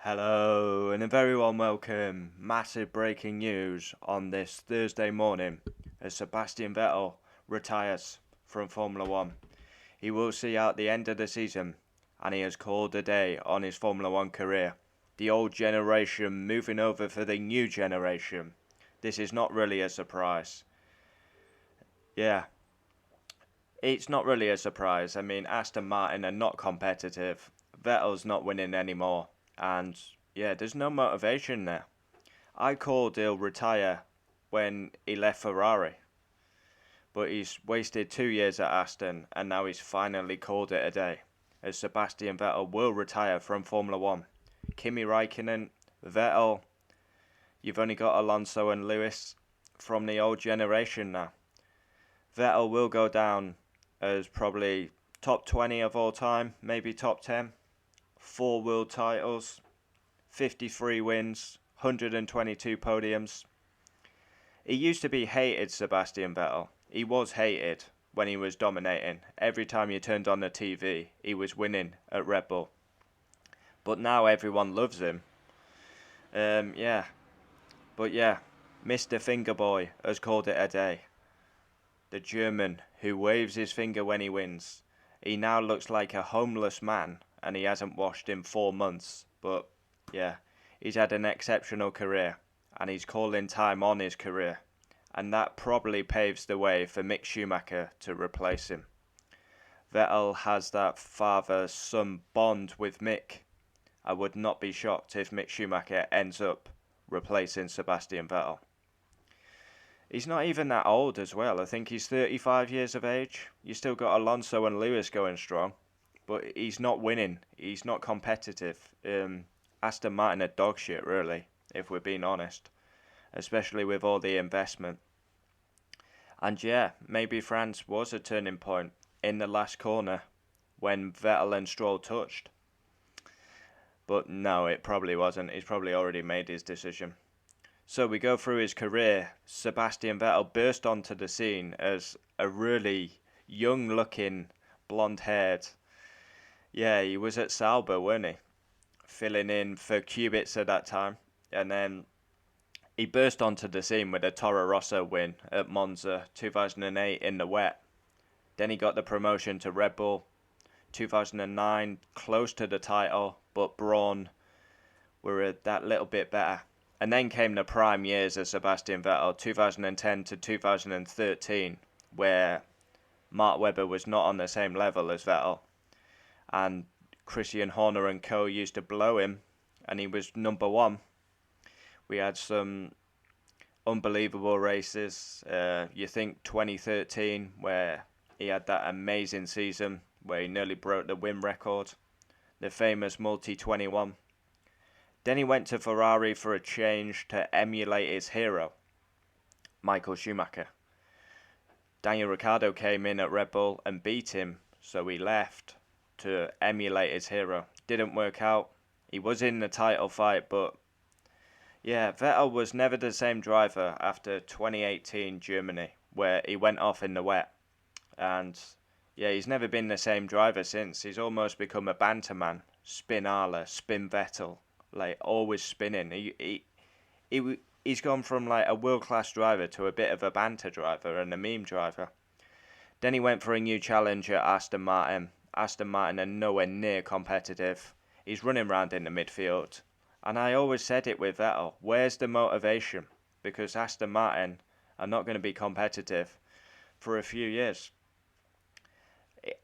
Hello, and a very warm welcome. Massive breaking news on this Thursday morning as Sebastian Vettel retires from Formula One. He will see out the end of the season, and he has called a day on his Formula One career. The old generation moving over for the new generation. This is not really a surprise. Yeah, it's not really a surprise. I mean, Aston Martin are not competitive. Vettel's not winning anymore, and yeah, there's no motivation there. I called he'll retire when he left Ferrari, but he's wasted 2 years at Aston and now he's finally called it a day, as Sebastian Vettel will retire from Formula One. Kimi Raikkonen, Vettel, you've only got Alonso and Lewis from the old generation now. Vettel will go down as probably top 20 of all time, maybe top 10. 4 world titles, 53 wins, 122 podiums. He used to be hated, Sebastian Vettel. He was hated when he was dominating. Every time you turned on the TV, he was winning at Red Bull. But now everyone loves him. Yeah. But yeah, Mr. Fingerboy has called it a day. The German who waves his finger when he wins. He now looks like a homeless man and he hasn't washed in 4 months. But yeah, he's had an exceptional career and he's calling time on his career. And that probably paves the way for Mick Schumacher to replace him. Vettel has that father-son bond with Mick. I would not be shocked if Mick Schumacher ends up replacing Sebastian Vettel. He's not even that old as well. I think he's 35 years of age. You still got Alonso and Lewis going strong, but he's not winning. He's not competitive. Aston Martin are dog shit, really, if we're being honest, especially with all the investment. And yeah, maybe France was a turning point in the last corner when Vettel and Stroll touched. But no, it probably wasn't. He's probably already made his decision. So we go through his career. Sebastian Vettel burst onto the scene as a really young-looking, blonde-haired. Yeah, he was at Sauber, weren't he? Filling in for Kubica at that time. And then he burst onto the scene with a Toro Rosso win at Monza 2008 in the wet. Then he got the promotion to Red Bull 2009, close to the title, but Brawn were that little bit better. And then came the prime years of Sebastian Vettel, 2010 to 2013, where Mark Webber was not on the same level as Vettel. And Christian Horner and co used to blow him, and he was number one. We had some unbelievable races. You think 2013, where he had that amazing season, where he nearly broke the win record, the famous multi-21. Then he went to Ferrari for a change to emulate his hero, Michael Schumacher. Daniel Ricciardo came in at Red Bull and beat him, so he left to emulate his hero. Didn't work out. He was in the title fight, but yeah, Vettel was never the same driver after 2018 Germany, where he went off in the wet. And yeah, he's never been the same driver since. He's almost become a banter man. Spin Arla, spin Vettel, like always spinning. He's gone from like a world-class driver to a bit of a banter driver and a meme driver. Then he went for a new challenge at Aston Martin. Aston Martin are nowhere near competitive. He's running around in the midfield. And I always said it with Vettel, where's the motivation? Because Aston Martin are not going to be competitive for a few years.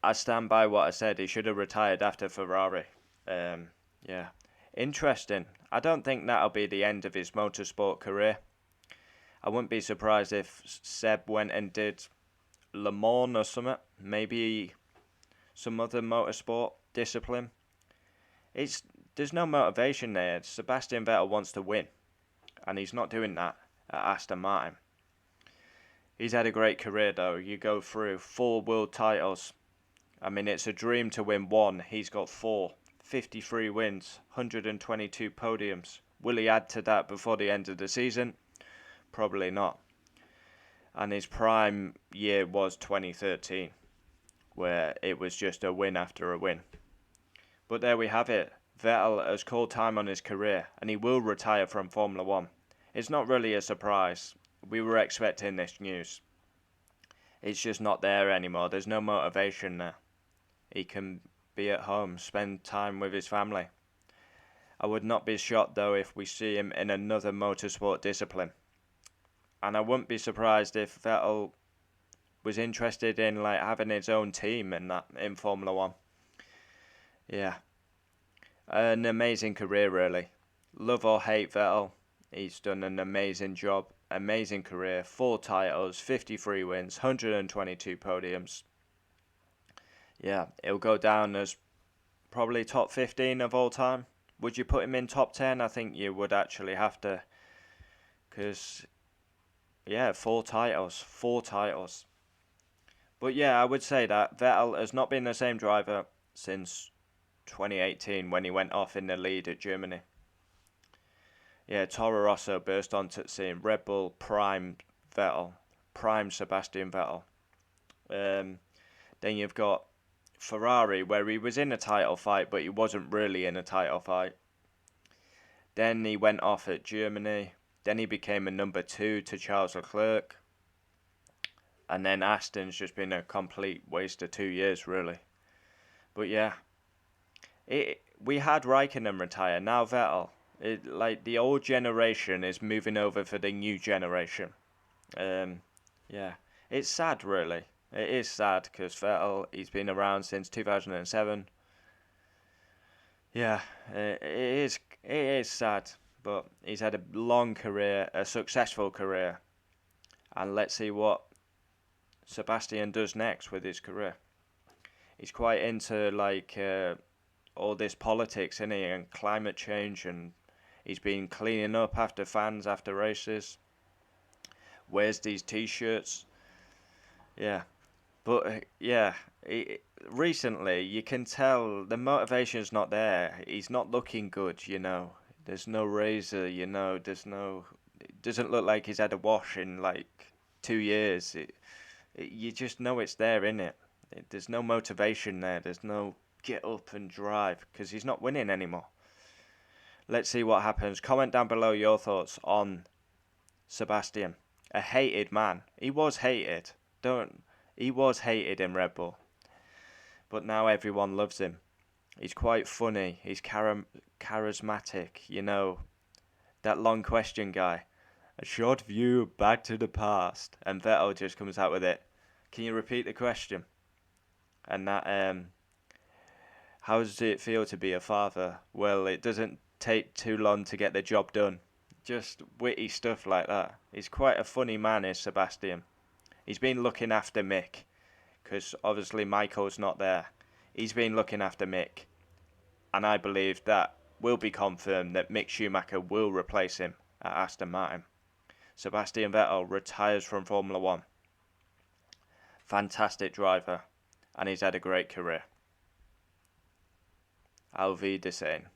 I stand by what I said. He should have retired after Ferrari. Yeah. Interesting. I don't think that'll be the end of his motorsport career. I wouldn't be surprised if Seb went and did Le Mans or something. Maybe some other motorsport discipline. There's no motivation there. Sebastian Vettel wants to win, and he's not doing that at Aston Martin. He's had a great career though. You go through 4 world titles. I mean, it's a dream to win one. He's got 4. 53 wins, 122 podiums. Will he add to that before the end of the season? Probably not. And his prime year was 2013, where it was just a win after a win. But there we have it. Vettel has called time on his career and he will retire from Formula One. It's not really a surprise. We were expecting this news. It's just not there anymore. There's no motivation there. He can be at home, spend time with his family. I would not be shocked though if we see him in another motorsport discipline. And I wouldn't be surprised if Vettel was interested in like having his own team in Formula One. Yeah. An amazing career really. Love or hate Vettel, he's done an amazing job, amazing career, 4 titles, 53 wins, 122 podiums. Yeah, he'll go down as probably top 15 of all time. Would you put him in top 10? I think you would actually have to. Because, yeah, 4 titles. 4 titles. But yeah, I would say that Vettel has not been the same driver since 2018 when he went off in the lead at Germany. Yeah, Toro Rosso burst onto the scene. Red Bull primed Vettel. Prime Sebastian Vettel. Then you've got Ferrari, where he was in a title fight, but he wasn't really in a title fight. Then he went off at Germany. Then he became a number 2 to Charles Leclerc. And then Aston's just been a complete waste of 2 years, really. But yeah, we had Raikkonen retire. Now Vettel. Like the old generation is moving over for the new generation. Yeah, it's sad, really. It is sad because Vettel, he's been around since 2007. Yeah, it is sad, but he's had a long career, a successful career, and let's see what Sebastian does next with his career. He's quite into like all this politics, isn't he, and climate change, and he's been cleaning up after fans after races. Wears these t-shirts. Yeah. But yeah, recently you can tell the motivation's not there. He's not looking good, you know. There's no razor, you know. It doesn't look like he's had a wash in like 2 years. You just know it's there, innit? There's no motivation there. There's no get up and drive because he's not winning anymore. Let's see what happens. Comment down below your thoughts on Sebastian. A hated man. He was hated. He was hated in Red Bull. But now everyone loves him. He's quite funny. He's charismatic, you know. That long question guy. A short view back to the past. And Vettel just comes out with it. Can you repeat the question? And that, how does it feel to be a father? Well, it doesn't take too long to get the job done. Just witty stuff like that. He's quite a funny man, is Sebastian. He's been looking after Mick, because obviously Michael's not there. He's been looking after Mick, and I believe that will be confirmed that Mick Schumacher will replace him at Aston Martin. Sebastian Vettel retires from Formula One. Fantastic driver, and he's had a great career. Auf Wiedersehen.